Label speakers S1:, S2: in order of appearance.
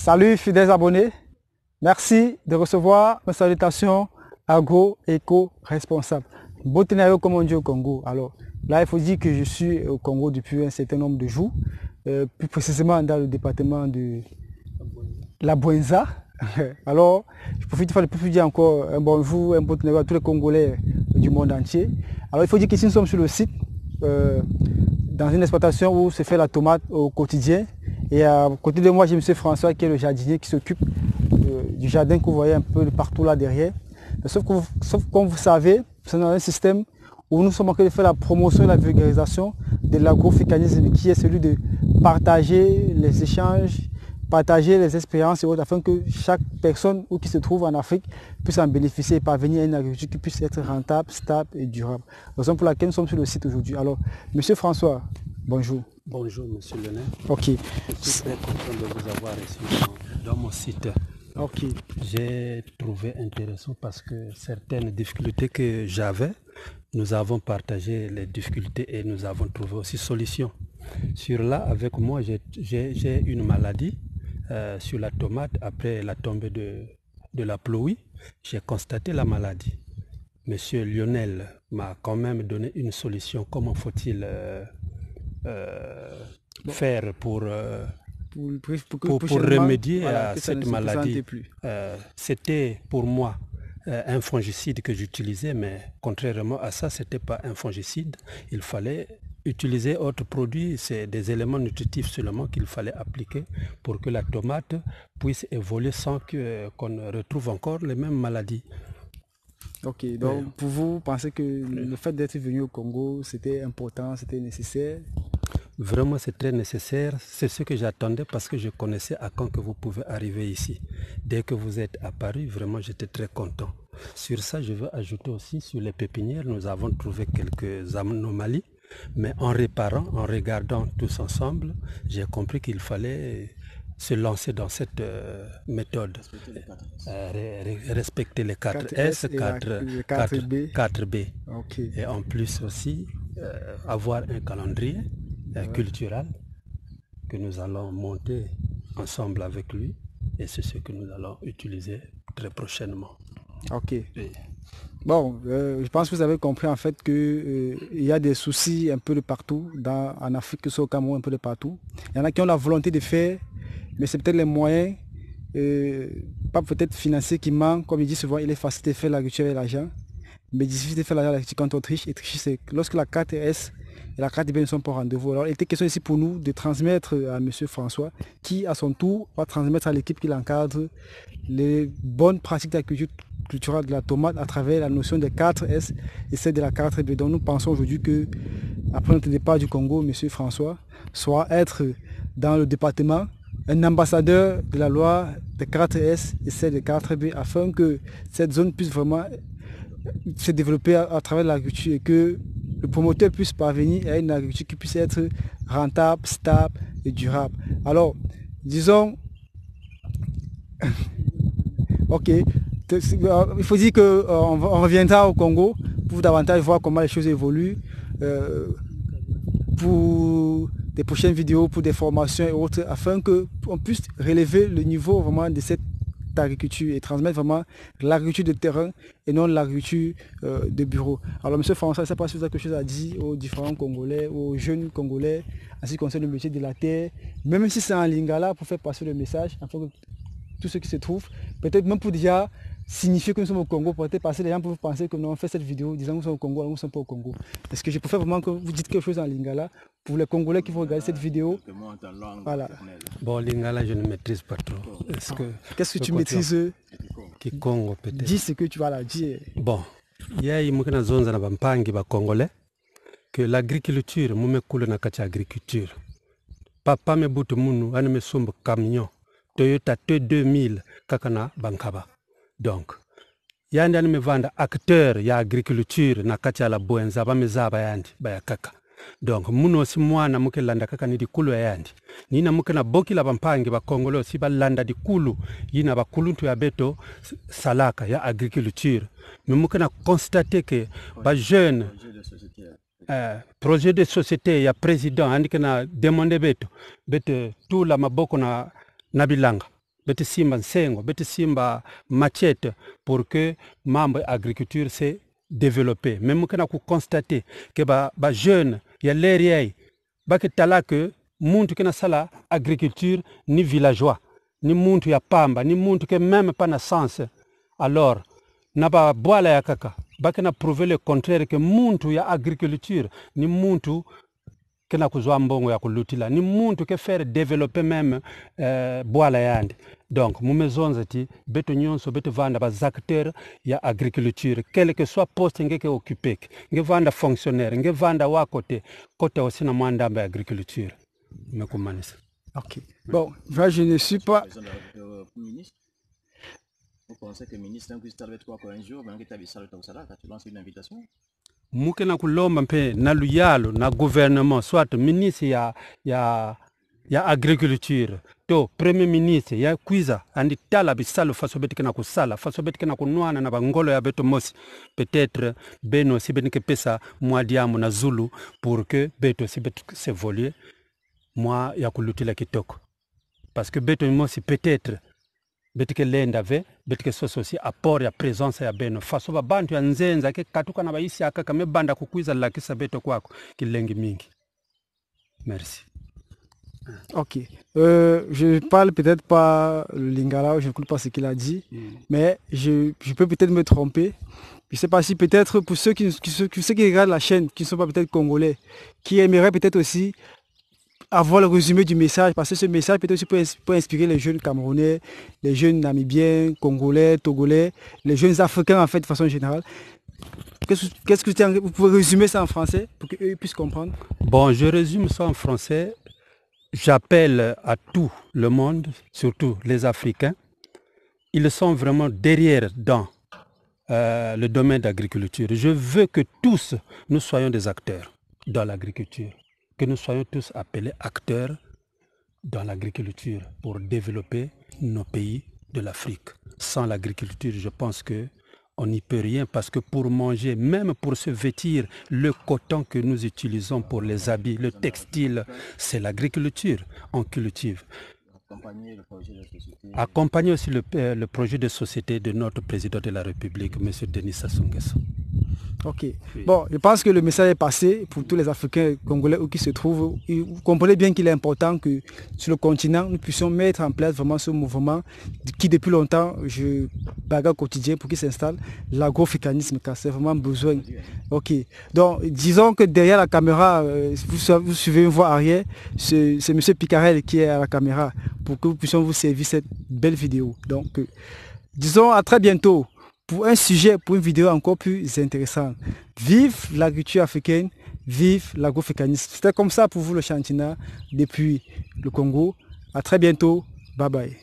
S1: Salut fidèles abonnés, merci de recevoir mes salutations agro-éco-responsables. Botenayo comme on dit au Congo. Alors là, il faut dire que je suis au Congo depuis un certain nombre de jours, plus précisément dans le département de la Bouenza. Alors, je profite pour dire encore un bonjour, un Botenayo à tous les Congolais du monde entier. Alors, il faut dire qu'ici nous sommes sur le site, dans une exploitation où se fait la tomate au quotidien. Et à côté de moi, j'ai M. François qui est le jardinier qui s'occupe du jardin que vous voyez un peu de partout là derrière. Sauf comme vous savez, c'est dans un système où nous sommes en train de faire la promotion et la vulgarisation de l'agrofuturisme qui est celui de partager les échanges, partager les expériences et autres afin que chaque personne qui se trouve en Afrique puisse en bénéficier et parvenir à une agriculture qui puisse être rentable, stable et durable. Raison pour laquelle nous sommes sur le site aujourd'hui. Alors, M. François, bonjour.
S2: Bonjour, M. Lionel.
S1: Ok.
S2: Je suis très content de vous avoir reçu dans mon site.
S1: Ok.
S2: J'ai trouvé intéressant parce que certaines difficultés que j'avais, nous avons partagé les difficultés et nous avons trouvé aussi solution. Sur là, avec moi, j'ai une maladie sur la tomate après la tombée de la pluie. J'ai constaté la maladie. Monsieur Lionel m'a quand même donné une solution. Comment faut-il faire pour remédier à cette maladie. C'était pour moi un fongicide que j'utilisais, mais contrairement à ça, ce n'était pas un fongicide. Il fallait utiliser autres produits, c'est des éléments nutritifs seulement qu'il fallait appliquer pour que la tomate puisse évoluer sans qu'on retrouve encore les mêmes maladies.
S1: Ok, donc pour vous, pensez que le fait d'être venu au Congo, c'était important, c'était nécessaire?
S2: Vraiment, c'est très nécessaire. C'est ce que j'attendais parce que je connaissais à quand que vous pouvez arriver ici. Dès que vous êtes apparu, vraiment, j'étais très content. Sur ça, je veux ajouter aussi, sur les pépinières, nous avons trouvé quelques anomalies. Mais en réparant, en regardant tous ensemble, j'ai compris qu'il fallait se lancer dans cette méthode. Respecter les 4S, 4B. 4B.
S1: Okay.
S2: Et en plus aussi, avoir un calendrier culturel que nous allons monter ensemble avec lui. Et c'est ce que nous allons utiliser très prochainement.
S1: Ok. Et... Bon, je pense que vous avez compris en fait qu'il y a des soucis un peu de partout, en Afrique, que ce soit au Cameroun, un peu de partout. Il y en a qui ont la volonté de faire, mais c'est peut-être les moyens, pas peut-être financiers qui manquent. Comme il dit souvent, il est facile de faire l'agriculture avec l'argent, mais difficile de faire l'agriculture quand on triche. Et tricher, c'est lorsque la carte S et la carte B ne sont pas au rendez-vous. Alors il était question ici pour nous de transmettre à M. François, qui à son tour va transmettre à l'équipe qui l'encadre les bonnes pratiques d'agriculture culturelle de la tomate à travers la notion des 4S et celle de la 4B. Donc nous pensons aujourd'hui que, après notre départ du Congo, M. François soit être dans le département un ambassadeur de la loi des 4S et celle des 4B afin que cette zone puisse vraiment se développer à travers l'agriculture et que le promoteur puisse parvenir à une agriculture qui puisse être rentable, stable et durable. Alors, disons, ok, il faut dire qu'on reviendra au Congo pour davantage voir comment les choses évoluent, pour des prochaines vidéos, pour des formations et autres, afin qu'on puisse relever le niveau vraiment de cette agriculture et transmettre vraiment l'agriculture de terrain et non l'agriculture de bureau. Alors M. François, je ne sais pas si vous avez quelque chose à dire aux différents Congolais, aux jeunes Congolais, en ce qui concerne le métier de la terre, même si c'est en lingala, pour faire passer le message, afin que tous ceux qui se trouvent, peut-être même pour déjà signifier que nous sommes au Congo, peut-être passer les gens peuvent penser que nous avons fait cette vidéo disant que nous sommes au Congo, alors nous ne sommes pas au Congo. Est-ce que je préfère vraiment que vous dites quelque chose en lingala pour les Congolais qui vont regarder cette vidéo? Voilà.
S2: Bon, lingala, je ne maîtrise pas trop.
S1: Qu'est-ce que tu maîtrises?
S2: Congo peut-être.
S1: Dis ce que tu vas là dire.
S2: Bon, il y a une zone dans le Congolais que l'agriculture, moi me coule na kacha agriculture. Papa me boute munu, ane me sombe camion. Toyota T2000 kakana bankaba. Donc, yandi ane me vanda acteur ya agriculture na kacha la Bouenza ba me zaba yandi ba ya kaka. Donc, muno si mwana muke landa kaka ni dikulu ya yandi. Nina muke na boki la bampangi ba Kongolo si ba landa dikulu. Yina ba kuluntu ya beto salaka ya agriculture. Mais muke na constater que ba jeune projet de société ya président andi na demande beto tout la maboko na bilanga bete simba nsengo, bete simba machette pour que mambo agriculture se développer. Même qu'on a constaté que ba jeune ya l'air ba que tala que muntu kena sala agriculture ni villageois, ni muntu ya pamba, ni muntu que même pas na sens. Alors na ba boala ya kaka, ba kena prouver le contraire que muntu ya agriculture ni muntu kena kuzwa mbongo ya kulutila, ni muntu ke faire développer même boala yande. Donc mumezonza ti beto nyonso beto vanda ba acteurs ya agriculture, quel que soit poste ngeke occupé, nge vanda fonctionnaire, nge vanda wa côté aussi na mwanda ba agriculture. Mekumanisa.
S1: Ok. Bon, je ne suis pas.
S3: Vous pensez que le ministre d'un coup être quoi un jour, mais tu lances une invitation?
S2: Muke na kulomba mpe na luyalo na gouvernement soit ministre ya agriculture to premier ministre ya kwiza andi tala bisalo faso betike na kusala faso betike na kunwana na bangolo ya beto mosi peut-être beno si benike pesa mwadiamu na zulu pour que beto si beto s'évoluer moi ya kulutila kitoko parce que beto mosi peut-être betike lenda ve betike soso si apport ya présence ya beno faso ba bantu ya nzenza ke katuka na baisi akaka me banda kukwiza lakisa beto kwako kilengi mingi. Merci.
S1: Ok. Je parle peut-être pas le lingala, je ne écoute pas ce qu'il a dit, mais je peux peut-être me tromper. Je ne sais pas si peut-être pour ceux qui regardent la chaîne, qui ne sont pas peut-être congolais, qui aimeraient peut-être aussi avoir le résumé du message, parce que ce message peut-être aussi peut inspirer les jeunes Camerounais, les jeunes Namibiens, Congolais, Togolais, les jeunes Africains en fait de façon générale. Qu'est-ce que vous pouvez résumer ça en français pour qu'eux puissent comprendre?
S2: Bon, je résume ça en français. J'appelle à tout le monde, surtout les Africains. Ils sont vraiment derrière dans le domaine d'agriculture. Je veux que tous nous soyons des acteurs dans l'agriculture. Que nous soyons tous appelés acteurs dans l'agriculture pour développer nos pays de l'Afrique. Sans l'agriculture, je pense qu'on n'y peut rien parce que pour manger, même pour se vêtir, le coton que nous utilisons pour les habits, le textile, c'est l'agriculture. On cultive. Accompagner aussi le projet de société de notre président de la République, M. Denis Sassou Nguesso.
S1: Ok. Bon, je pense que le message est passé pour tous les Africains congolais où qui se trouvent. Vous comprenez bien qu'il est important que sur le continent, nous puissions mettre en place vraiment ce mouvement qui depuis longtemps, je bagarre au quotidien pour qu'il s'installe, l'agroafricanisme, car c'est vraiment besoin. Ok. Donc, disons que derrière la caméra, vous suivez une voix arrière, c'est M. Picarel qui est à la caméra pour que nous puissions vous servir cette belle vidéo. Donc, disons à très bientôt pour un sujet, pour une vidéo encore plus intéressante. Vive l'agriculture africaine, vive l'agroafricanisme. C'était comme ça pour vous le Chantina depuis le Congo. À très bientôt. Bye bye.